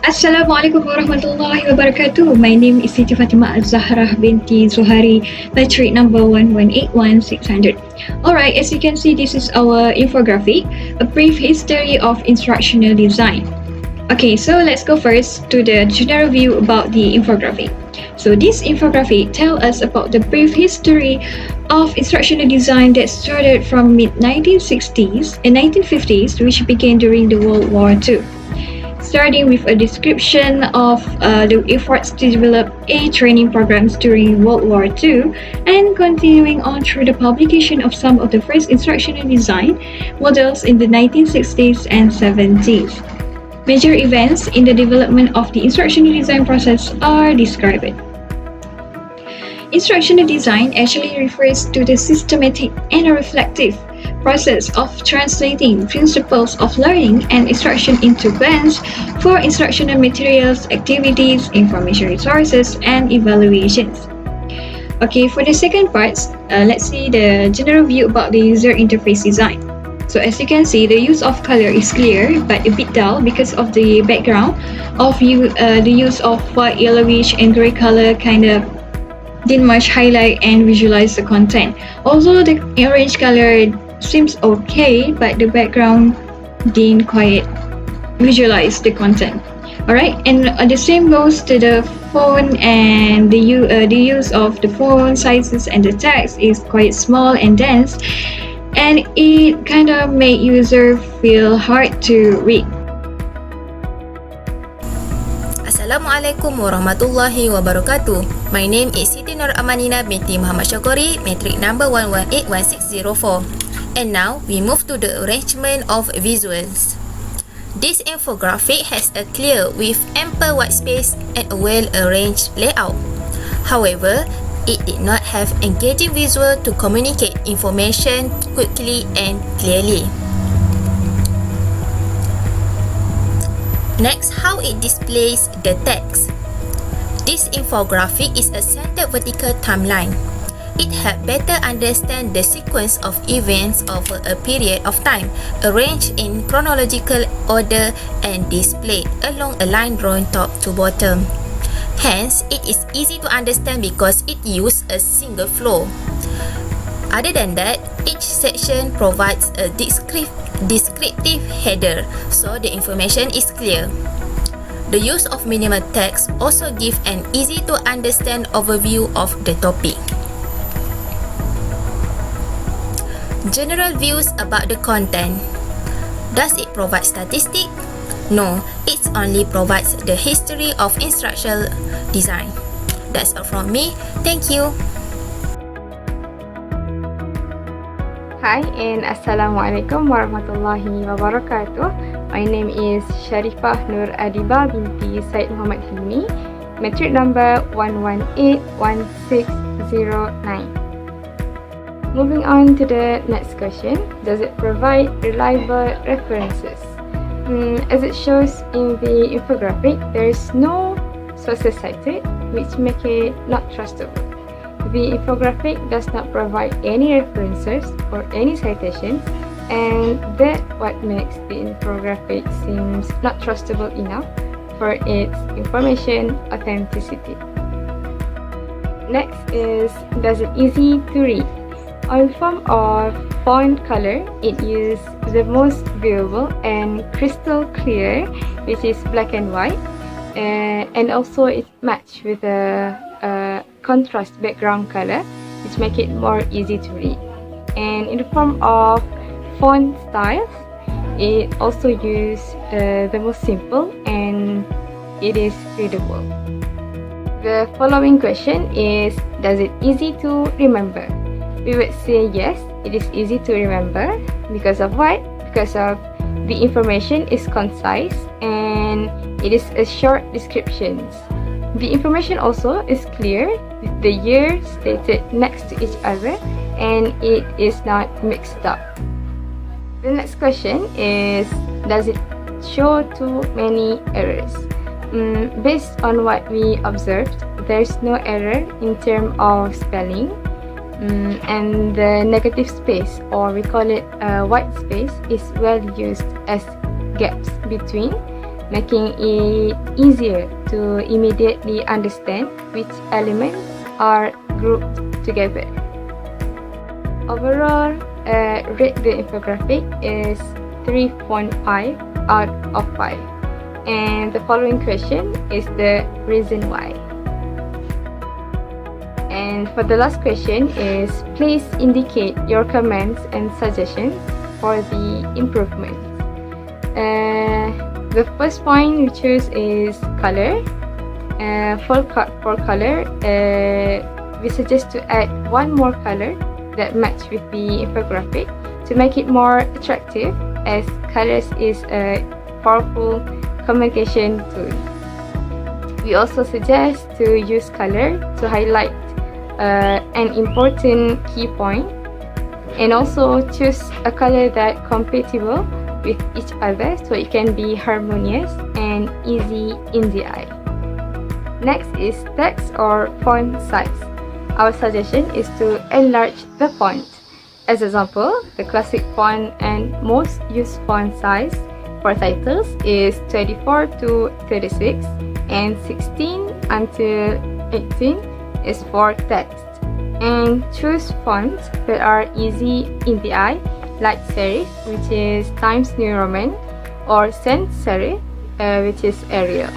Assalamualaikum warahmatullahi wabarakatuh. My name is Siti Fatimah Az-Zahrah Binti Zuhari, metric number 1181600. Alright, as you can see, this is our infographic, a brief history of instructional design. Okay, so let's go first to the general view about the infographic. So this infographic tells us about the brief history of instructional design that started from mid-1960s and 1950s, which began during the World War II. Starting with a description of the efforts to develop training programs during World War II, and continuing on through the publication of some of the first instructional design models in the 1960s and 70s. Major events in the development of the instructional design process are described. Instructional design actually refers to the systematic and reflective process of translating principles of learning and instruction into plans for instructional materials, activities, information resources, and evaluations. Okay, for the second part, let's see the general view about the user interface design. So as you can see, the use of color is clear but a bit dull because of the background of the use of white, yellowish, and gray color kind of didn't much highlight and visualize the content. Also, the orange color seems okay, but the background didn't quite visualize the content. Alright, and the same goes to the font, and the use of the font sizes and the text is quite small and dense, and it kind of made user feel hard to read. Assalamualaikum warahmatullahi wabarakatuh. My name is Siti Noor Amanina Binti Mohammad Shokori, metric number 1181604. And now we move to the arrangement of visuals. This infographic has a clear with ample white space and a well-arranged layout. However, it did not have engaging visual to communicate information quickly and clearly. Next, how it displays the text. This infographic is a centered vertical timeline. It helps better understand the sequence of events over a period of time, arranged in chronological order and displayed along a line drawn top to bottom. Hence, it is easy to understand because it uses a single flow. Other than that, each section provides a descriptive header, so the information is clear. The use of minimal text also gives an easy to understand overview of the topic. General views about the content. Does it provide statistics? No, it only provides the history of instructional design. That's all from me. Thank you. Hi and Assalamualaikum warahmatullahi wabarakatuh. My name is Sharifah Noor Adiba Binti Syed Mohammad Hilmi, metric number 1181609. Moving on to the next question. Does it provide reliable references? As it shows in the infographic, there is no sources cited, which make it not trustable. The infographic does not provide any references or any citations, and that's what makes the infographic seems not trustable enough for its information authenticity. Next is, does it easy to read? On form of font color, it uses the most viewable and crystal clear, which is black and white, and also it matched with a contrast background color, which make it more easy to read. And in the form of font styles, it also uses the most simple and it is readable. The following question is, does it easy to remember? We would say yes, it is easy to remember. Because of what? Because of the information is concise and it is a short descriptions. The information also is clear with the year stated next to each other and it is not mixed up. The next question is, does it show too many errors? Based on what we observed, there's no error in terms of spelling. And the negative space, or we call it white space, is well used as gaps between making it easier to immediately understand which elements are grouped together. Overall, rate the infographic is 3.5 out of 5. And the following question is the reason why. And for the last question is, please indicate your comments and suggestions for the improvements. The first point we choose is color. For color, we suggest to add one more color that match with the infographic to make it more attractive, as colors is a powerful communication tool. We also suggest to use color to highlight an important key point, and also choose a color that compatible with each other so it can be harmonious and easy in the eye. Next is text or font size. Our suggestion is to enlarge the font. As example, the classic font and most used font size for titles is 24 to 36 and 16 until 18 is for text. And choose fonts that are easy in the eye, like serif, which is Times New Roman, or sans serif, which is Arial.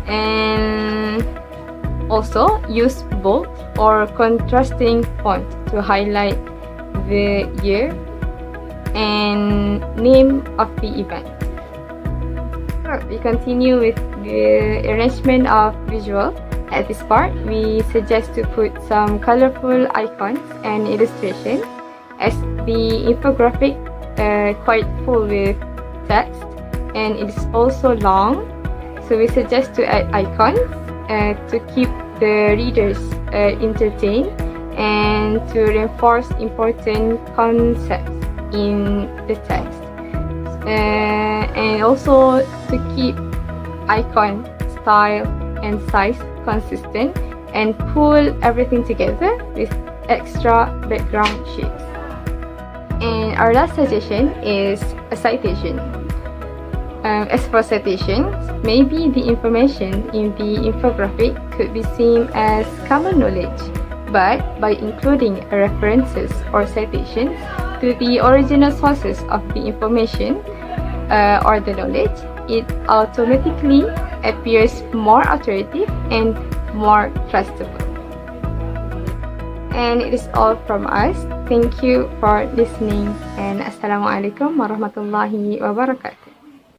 And also use bold or contrasting font to highlight the year and name of the event. We continue with the arrangement of visual. At this part, we suggest to put some colorful icons and illustrations, as the infographic quite full with text and it is also long, so we suggest to add icons to keep the readers entertained and to reinforce important concepts in the text, and also to keep icon style and size consistent and pull everything together with extra background shapes. And our last suggestion is a citation. As for citations, maybe the information in the infographic could be seen as common knowledge, but by including references or citations to the original sources of the information or the knowledge, it automatically appears more authoritative and more trustable. And it is all from us. Thank you for listening, and Assalamualaikum warahmatullahi wabarakatuh.